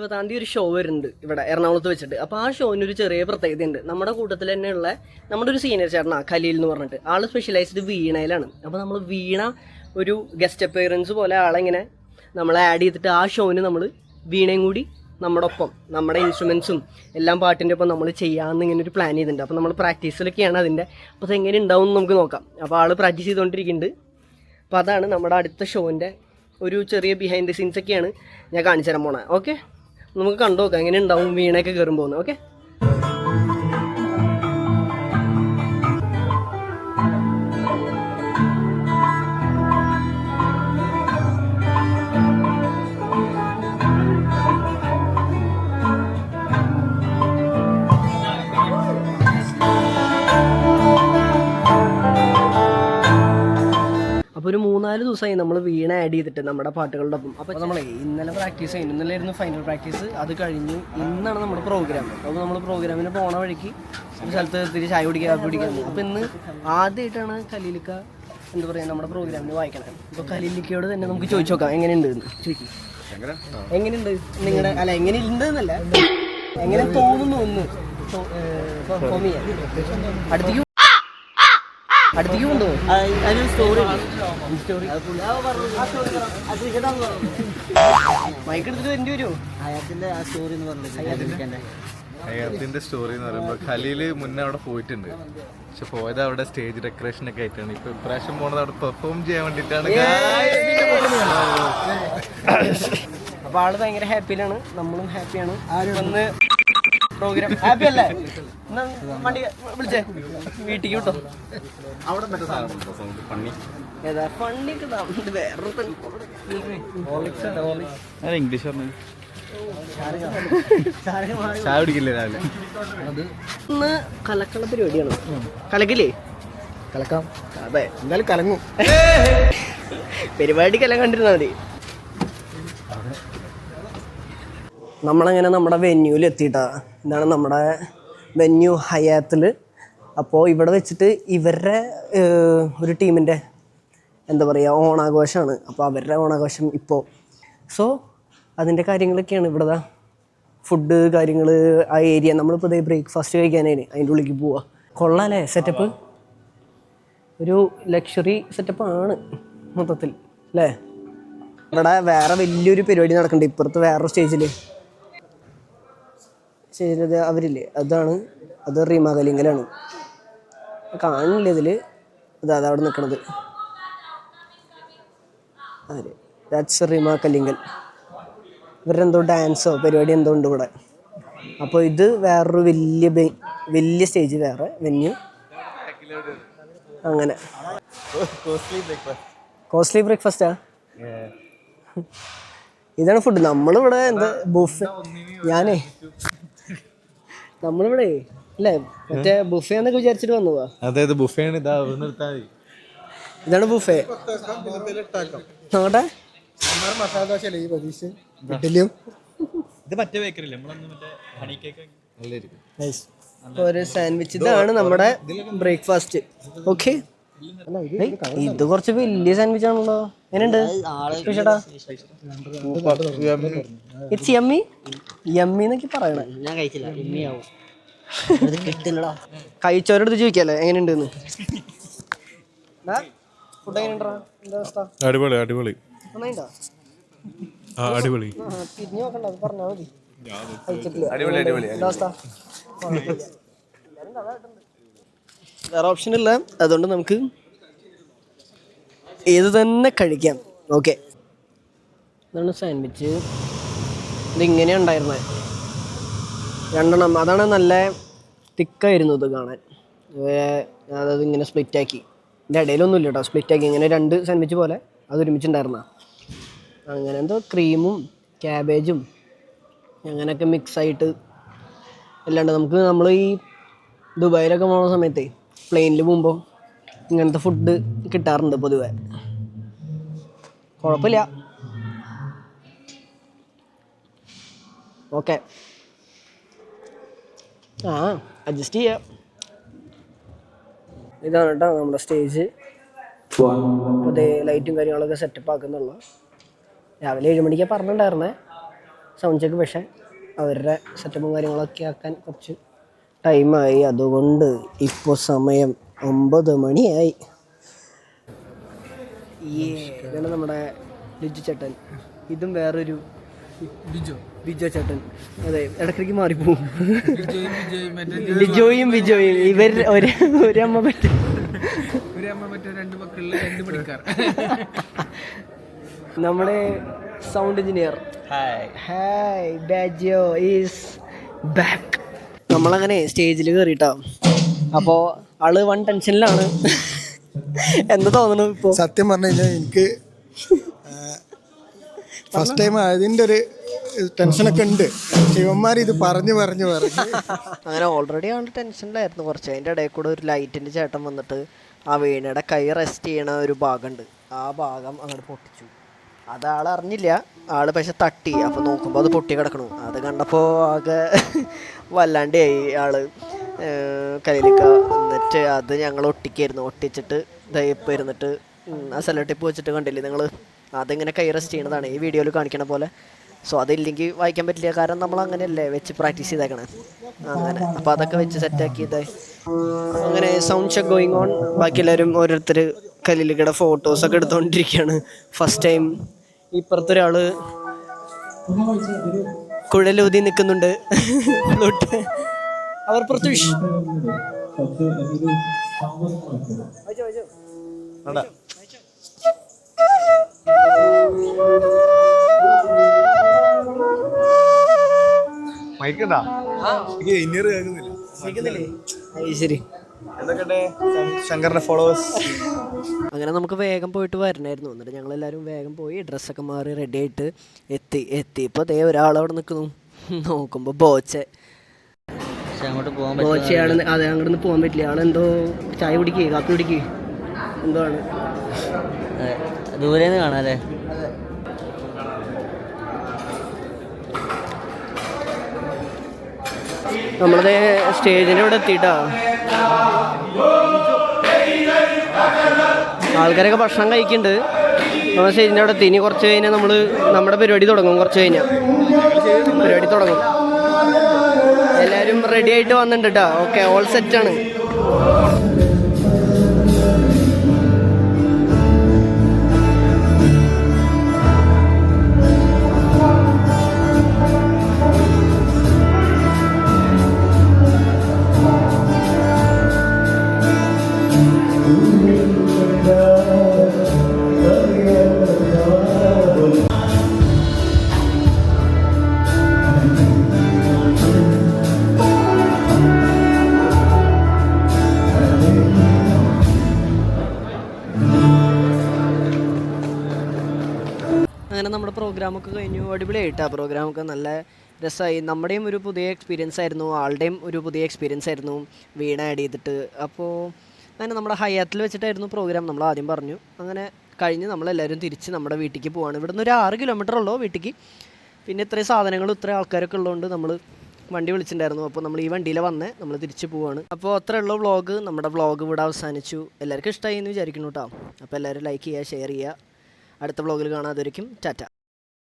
20-ാം തീയതി ഒരു ഷോ വരുന്നുണ്ട് ഇവിടെ എറണാകുളത്ത് വെച്ചിട്ട്. അപ്പോൾ ആ ഷോവിന് ഒരു ചെറിയ പ്രത്യേകതയുണ്ട്. നമ്മുടെ കൂട്ടത്തിൽ തന്നെയുള്ള നമ്മുടെ ഒരു സീനിയർ ചേട്ടനാണ് ഖലീൽ എന്ന് പറഞ്ഞിട്ട്. ആൾ സ്പെഷ്യലൈസ്ഡ് വീണയിലാണ്. അപ്പോൾ നമ്മൾ വീണ ഒരു ഗസ്റ്റ് അപ്പിയറൻസ് പോലെ ആളെങ്ങനെ നമ്മൾ ആഡ് ചെയ്തിട്ട് ആ ഷോവിന് നമ്മൾ വീണയും കൂടി നമ്മുടെ ഒപ്പം നമ്മുടെ ഇൻസ്ട്രുമെൻസും എല്ലാം പാട്ടിൻ്റെ ഒപ്പം നമ്മൾ ചെയ്യാമെന്ന് ഇങ്ങനെ ഒരു പ്ലാൻ ചെയ്തിട്ടുണ്ട്. അപ്പോൾ നമ്മൾ പ്രാക്ടീസിലൊക്കെയാണ് അതിൻ്റെ. അപ്പോൾ അതെങ്ങനെ ഉണ്ടാവും എന്ന് നമുക്ക് നോക്കാം. അപ്പോൾ ആൾ പ്രാക്ടീസ് ചെയ്തുകൊണ്ടിരിക്കുന്നുണ്ട്. അപ്പോൾ അതാണ് നമ്മുടെ അടുത്ത ഷോൻ്റെ ഒരു ചെറിയ ബിഹൈൻഡ് ദി സീൻസ് ഒക്കെയാണ് ഞാൻ കാണിച്ചു തരാൻ പോണേ. ഓക്കെ, നമുക്ക് കണ്ടു നോക്കാം എങ്ങനെ ഉണ്ടാവും വീണയൊക്കെ കയറുമ്പോൾ. ഓക്കെ, അപ്പോൾ ഒരു 3-4 ദിവസമായി നമ്മൾ വീണ ആഡ് ചെയ്തിട്ട് നമ്മുടെ പാട്ടുകളുടെ ഒപ്പം. അപ്പോൾ നമ്മളെ ഇന്നലെ പ്രാക്ടീസ് ചെയ്യുന്നു. ഇന്നലെ ആയിരുന്നു ഫൈനൽ പ്രാക്ടീസ്. അത് കഴിഞ്ഞു ഇന്നാണ് നമ്മുടെ പ്രോഗ്രാം. അപ്പോൾ നമ്മൾ പ്രോഗ്രാമിന് പോണ വഴിക്ക് ഒരു സ്ഥലത്ത് തിരിച്ച് ചായ കുടിക്കാൻ. അപ്പോൾ ഇന്ന് ആദ്യമായിട്ടാണ് ഖലീലിക്ക എന്താ പറയുക നമ്മുടെ പ്രോഗ്രാമിന് വായിക്കണത്. അപ്പോൾ ഖലീലിക്കയോട് തന്നെ നമുക്ക് ചോദിച്ചു നോക്കാം എങ്ങനെയുണ്ട് എന്ന്. ചോദിക്കും എങ്ങനെയുണ്ട് നിങ്ങളുടെ, അല്ല എങ്ങനെയുണ്ട് എന്നല്ല, എങ്ങനെ തോന്നുന്നു ഒന്ന് പെർഫോം ചെയ്യാൻ. അടുത്തേക്ക് കൊണ്ടു അതിനൊരു സ്റ്റോറി മൈക്ക് എടുത്തിട്ട് വരേണ്ടി വരുമോ? ഹയാത്തിന്റെ ആ സ്റ്റോറി എന്ന് പറഞ്ഞിട്ട് ഹയാത്തിന്റെ സ്റ്റോറി എന്ന് പറയുമ്പോൾ ഖലീല് മുന്നേ അവിടെ പോയിട്ടുണ്ട്. പക്ഷെ പോയത് അവിടെ സ്റ്റേജ് ഡെക്കറേഷൻ ഒക്കെ ആയിട്ടാണ്. ഇപ്പൊ ഇപ്രാവശ്യം പോണത് അവിടെ പെർഫോം ചെയ്യാൻ വേണ്ടിട്ടാണ്. അപ്പൊ ആള് ഭയങ്കര ഹാപ്പിയിലാണ്, നമ്മളും ഹാപ്പിയാണ്. വന്ന് പ്രോഗ്രാം ഹാപ്പി അല്ലേ? വണ്ടി വിളിച്ചേ വീട്ടിക്ക് കിട്ടോ. ഏതാ ഫണ്ണിയൊക്കെ വേറെ ഇംഗ്ലീഷ് ചായ കുടിക്കില്ലേ രാവിലെ? ഇന്ന് കലക്കുള്ള പരിപാടിയാണ്. കലക്കില്ലേ? കലക്കാം. അതെ, എന്തായാലും കലങ്ങും. പരിപാടിക്കെല്ലാം കണ്ടിരുന്നാൽ മതി. നമ്മളങ്ങനെ നമ്മുടെ വെന്യൂവിൽ എത്തിയിട്ടാ. ഇതാണ് നമ്മുടെ വെന്യൂ ഹയാത്തിൽ. അപ്പോൾ ഇവിടെ വെച്ചിട്ട് ഇവരുടെ ഒരു ടീമിൻ്റെ എന്താ പറയുക ഓണാഘോഷമാണ്. അപ്പോൾ അവരുടെ ഓണാഘോഷം ഇപ്പോൾ അതിൻ്റെ കാര്യങ്ങളൊക്കെയാണ് ഇവിടെ. ഫുഡ് കാര്യങ്ങൾ, ആ ഏരിയ നമ്മളിപ്പോൾ ഇതേ ബ്രേക്ക്ഫാസ്റ്റ് കഴിക്കാനായി അതിൻ്റെ ഉള്ളിലേക്ക് പോവുക. കൊള്ളാമല്ലേ സെറ്റപ്പ്? ഒരു ലക്ഷറി സെറ്റപ്പാണ് മൊത്തത്തിൽ അല്ലേ? ഇവിടെ വേറെ വലിയൊരു പരിപാടി നടക്കുന്നുണ്ട് ഇപ്പുറത്ത് വേറൊരു സ്റ്റേജിൽ അവരില്ലേ, അത് റീമാ കലിങ്കലാണ്. കാണില്ല ഇതിൽ, അതവിടെ നിൽക്കണത്. അതെ, ദാറ്റ്സ് റീമാ കലിങ്കൽ. ഇവരെന്തോ ഡാൻസോ പരിപാടി എന്തോ ഉണ്ട് ഇവിടെ. അപ്പോൾ ഇത് വേറൊരു വലിയ സ്റ്റേജ്, വേറെ വെന്യൂ. അങ്ങനെ കോസ്റ്റ്ലി ബ്രേക്ക്ഫാസ്റ്റാ. ഇതാണ് ഫുഡ്. നമ്മളിവിടെ എന്താ ബുഫേ, നമ്മളിവിടെ അല്ലേ മറ്റേ ബുഫേ എന്നൊക്കെ വിചാരിച്ചിട്ട് വന്നതാ. അതായത് ബുഫേ ഇതാണ് ബുഫേ. നോട്ടെ ഒരു സാൻഡ്വിച്ച്. ഇതാണ് നമ്മുടെ ബ്രേക്ക്ഫാസ്റ്റ്. ഓക്കെ, ഇത് കുറച്ച് വലിയ സാൻഡ്വിച്ച് ആണല്ലോ. എങ്ങനെയുണ്ട് ചേട്ടാ? ഇറ്റ്സ് യമ്മി യമ്മി എന്നൊക്കെ പറയണേ. ഞാൻ കഴിച്ചില്ല. കഴിച്ചവരടുത്ത് ചോദിക്കാല്ലേ എങ്ങനെയുണ്ട് എന്ന്. ഫുഡ് എങ്ങനെയുണ്ടാ? എന്താ അവസ്ഥ? അടിപൊളി അടിപൊളി അടിപൊളി. തിരിഞ്ഞു നോക്കണ്ട, അത് പറഞ്ഞാൽ മതി. വേറെ ഓപ്ഷൻ ഇല്ല, അതുകൊണ്ട് നമുക്ക് ഏത് തന്നെ കഴിക്കാം. ഓക്കെ, ഇതാണ് സാൻഡ്വിച്ച്. ഇതിങ്ങനെ ഉണ്ടായിരുന്നത് 2 അതാണ് നല്ല തിക്കായിരുന്നു ഇത് കാണാൻ. അതായത് ഇങ്ങനെ സ്പ്ലിറ്റാക്കി, ഇതിൻ്റെ ഇടയിലൊന്നുമില്ല കേട്ടോ, സ്പ്ലിറ്റാക്കി ഇങ്ങനെ 2 സാൻഡ്വിച്ച് പോലെ അത് ഒരുമിച്ചുണ്ടായിരുന്ന. അങ്ങനെ എന്തോ ക്രീമും ക്യാബേജും അങ്ങനെയൊക്കെ മിക്സായിട്ട് അല്ലാണ്ട് നമ്മൾ ഈ ദുബായിലൊക്കെ പോകുന്ന സമയത്ത് പ്ലെയിനിൽ പോകുമ്പോൾ ഇങ്ങനത്തെ ഫുഡ് കിട്ടാറുണ്ട് പൊതുവെ. കുഴപ്പമില്ല. ഓക്കെ, അഡ്ജസ്റ്റ് ചെയ്യാം. ഇതാണ് കേട്ടോ നമ്മുടെ സ്റ്റേജ്. അപ്പോൾ ലൈറ്റും കാര്യങ്ങളൊക്കെ സെറ്റപ്പ് ആക്കുന്നുള്ളൂ. രാവിലെ 7 മണിക്കാണ് പറഞ്ഞിട്ടുണ്ടായിരുന്നേ. Sound check. പക്ഷേ അവരുടെ സെറ്റപ്പും കാര്യങ്ങളൊക്കെ ആക്കാൻ കുറച്ച് ടൈമായി. അതുകൊണ്ട് ഇപ്പോൾ സമയം 9 മണിയായി. ഇതാണ് നമ്മുടെ ലിജു ചേട്ടൻ. ഇതും വേറൊരു ബിജോ ചേട്ടൻ. അതെ, ഇടയ്ക്കിടയ്ക്ക് മാറിപ്പോവും. ലിജോയും ബിജോയും ഇവർ ഒരമ്മ പറ്റും. നമ്മുടെ sound engineer hi Bajo is back. നമ്മളങ്ങനെ സ്റ്റേജിൽ കയറിയിട്ടാ. അപ്പോൾ ആള് വൺ ടെൻഷനിലാണ്. എന്താ തോന്നണു ഇപ്പോൾ? സത്യം പറഞ്ഞു കഴിഞ്ഞാൽ എനിക്ക് ഫസ്റ്റ് ടൈം അതിൻ്റെ ഒരു ടെൻഷനൊക്കെ ഉണ്ട്. ശിവന്മാർ ഇത് പറഞ്ഞു അങ്ങനെ ഓൾറെഡി ആൾ ടെൻഷനിലായിരുന്നു കുറച്ച്. അതിൻ്റെ ഇടയിൽ കൂടെ ഒരു ലൈറ്റിൻ്റെ ചേട്ടൻ വന്നിട്ട് ആ വീണയുടെ കൈ റെസ്റ്റ് ചെയ്യണ ഒരു ഭാഗമുണ്ട്, ആ ഭാഗം അങ്ങോട്ട് പൊട്ടിച്ചു. അത് ആൾ അറിഞ്ഞില്ല. ആൾ പക്ഷെ തട്ടി. അപ്പോൾ നോക്കുമ്പോൾ അത് പൊട്ടി കിടക്കണു. അത് കണ്ടപ്പോൾ ആകെ വല്ലാണ്ടായി ആള് കയ്യിലേക്ക. എന്നിട്ട് അത് ഞങ്ങൾ ഒട്ടിക്കായിരുന്നു. ഒട്ടിച്ചിട്ട് ദയപ്പ് ഇരുന്നിട്ട് ആ സെല്ലോ ടിപ്പ് വെച്ചിട്ട് കണ്ടില്ലേ നിങ്ങൾ, അതിങ്ങനെ കൈ റെസ്റ്റ് ചെയ്യണതാണ് ഈ വീഡിയോയിൽ കാണിക്കണ പോലെ. സോ അതില്ലെങ്കിൽ വായിക്കാൻ പറ്റില്ല, കാരണം നമ്മൾ അങ്ങനെയല്ലേ വെച്ച് പ്രാക്ടീസ് ചെയ്തേക്കണേ അങ്ങനെ. അപ്പോൾ അതൊക്കെ വെച്ച് സെറ്റാക്കിയത്. അങ്ങനെ സൗണ്ട് ചെക്ക് ഗോയിങ് ഓൺ. ബാക്കി എല്ലാവരും ഓരോരുത്തർ കല്ലിലേക്കിടെ ഫോട്ടോസൊക്കെ എടുത്തുകൊണ്ടിരിക്കുകയാണ്. ഫസ്റ്റ് ടൈം ഇപ്പുറത്തൊരാൾ കുഴലൂതി നിൽക്കുന്നുണ്ട്. അവർ പ്രത്യുഷ് ശരി. ശങ്കറിന്റെ ഫോളോവേഴ്സ്. അങ്ങനെ നമുക്ക് വേഗം പോയിട്ട് വരണമായിരുന്നു. എന്നിട്ട് ഞങ്ങളെല്ലാവരും വേഗം പോയി ഡ്രസ്സൊക്കെ മാറി റെഡി ആയിട്ട് എത്തിയപ്പോൾ അതേ ഒരാളവിടെ നിൽക്കുന്നു. നോക്കുമ്പോൾ ബോച്ചയാണ്. അതെ, അങ്ങോട്ട് നിന്ന് പോകാൻ പറ്റില്ല. ആളെന്തോ ചായ കുടിക്കുക, കാപ്പി കുടിക്കുക, എന്തോ ആണ്. ദൂരെ കാണാം അല്ലേ? നമ്മളത് സ്റ്റേജിൻ്റെ ഇവിടെ എത്തിയിട്ടാ. ആൾക്കാരൊക്കെ ഭക്ഷണം കഴിക്കുന്നുണ്ട്. നമ്മൾ സ്റ്റേജിൻ്റെ അവിടെ എത്തി. ഇനി കുറച്ച് കഴിഞ്ഞാൽ നമ്മുടെ പരിപാടി തുടങ്ങും. കുറച്ച് കഴിഞ്ഞാൽ പരിപാടി തുടങ്ങും. എല്ലാവരും റെഡി ആയിട്ട് വന്നിട്ടുണ്ട് കേട്ടോ. ഓക്കെ, ഓൾ സെറ്റാണ്. അങ്ങനെ നമ്മുടെ പ്രോഗ്രാമൊക്കെ കഴിഞ്ഞു. അടിപൊളിയായിട്ടാണ് പ്രോഗ്രാമൊക്കെ. നല്ല രസമായി. നമ്മുടെയും ഒരു പുതിയ എക്സ്പീരിയൻസ് ആയിരുന്നു, ആളുടെയും ഒരു പുതിയ എക്സ്പീരിയൻസ് ആയിരുന്നു വീണ ആഡ് ചെയ്തിട്ട്. അപ്പോൾ അങ്ങനെ നമ്മുടെ ഹയാത്തിൽ വെച്ചിട്ടായിരുന്നു പ്രോഗ്രാം, നമ്മൾ ആദ്യം പറഞ്ഞു. അങ്ങനെ കഴിഞ്ഞ് നമ്മളെല്ലാവരും തിരിച്ച് നമ്മുടെ വീട്ടിലേക്ക് പോവാണ്. ഇവിടുന്ന് ഒരു 6 കിലോമീറ്റർ ഉള്ളൂ വീട്ടിലേക്ക്. പിന്നെ ഇത്രയും സാധനങ്ങളും ഇത്രയും ആൾക്കാരൊക്കെ ഉള്ളതുകൊണ്ട് നമ്മൾ വണ്ടി വിളിച്ചിട്ടുണ്ടായിരുന്നു. അപ്പോൾ നമ്മൾ ഈ വണ്ടിയിൽ വന്ന് നമ്മൾ തിരിച്ച് പോവാണ്. അപ്പോൾ അത്രയുള്ള വ്ളോഗ്, നമ്മുടെ വ്ളോഗ് ഇവിടെ അവസാനിച്ചു. എല്ലാവർക്കും ഇഷ്ടമായി എന്ന് വിചാരിക്കുന്നു കേട്ടോ. അപ്പോൾ എല്ലാവരും ലൈക്ക് ചെയ്യുക, ഷെയർ ചെയ്യുക. അടുത്ത വ്ളോഗിൽ കാണാതിരിക്കും. ടാറ്റ.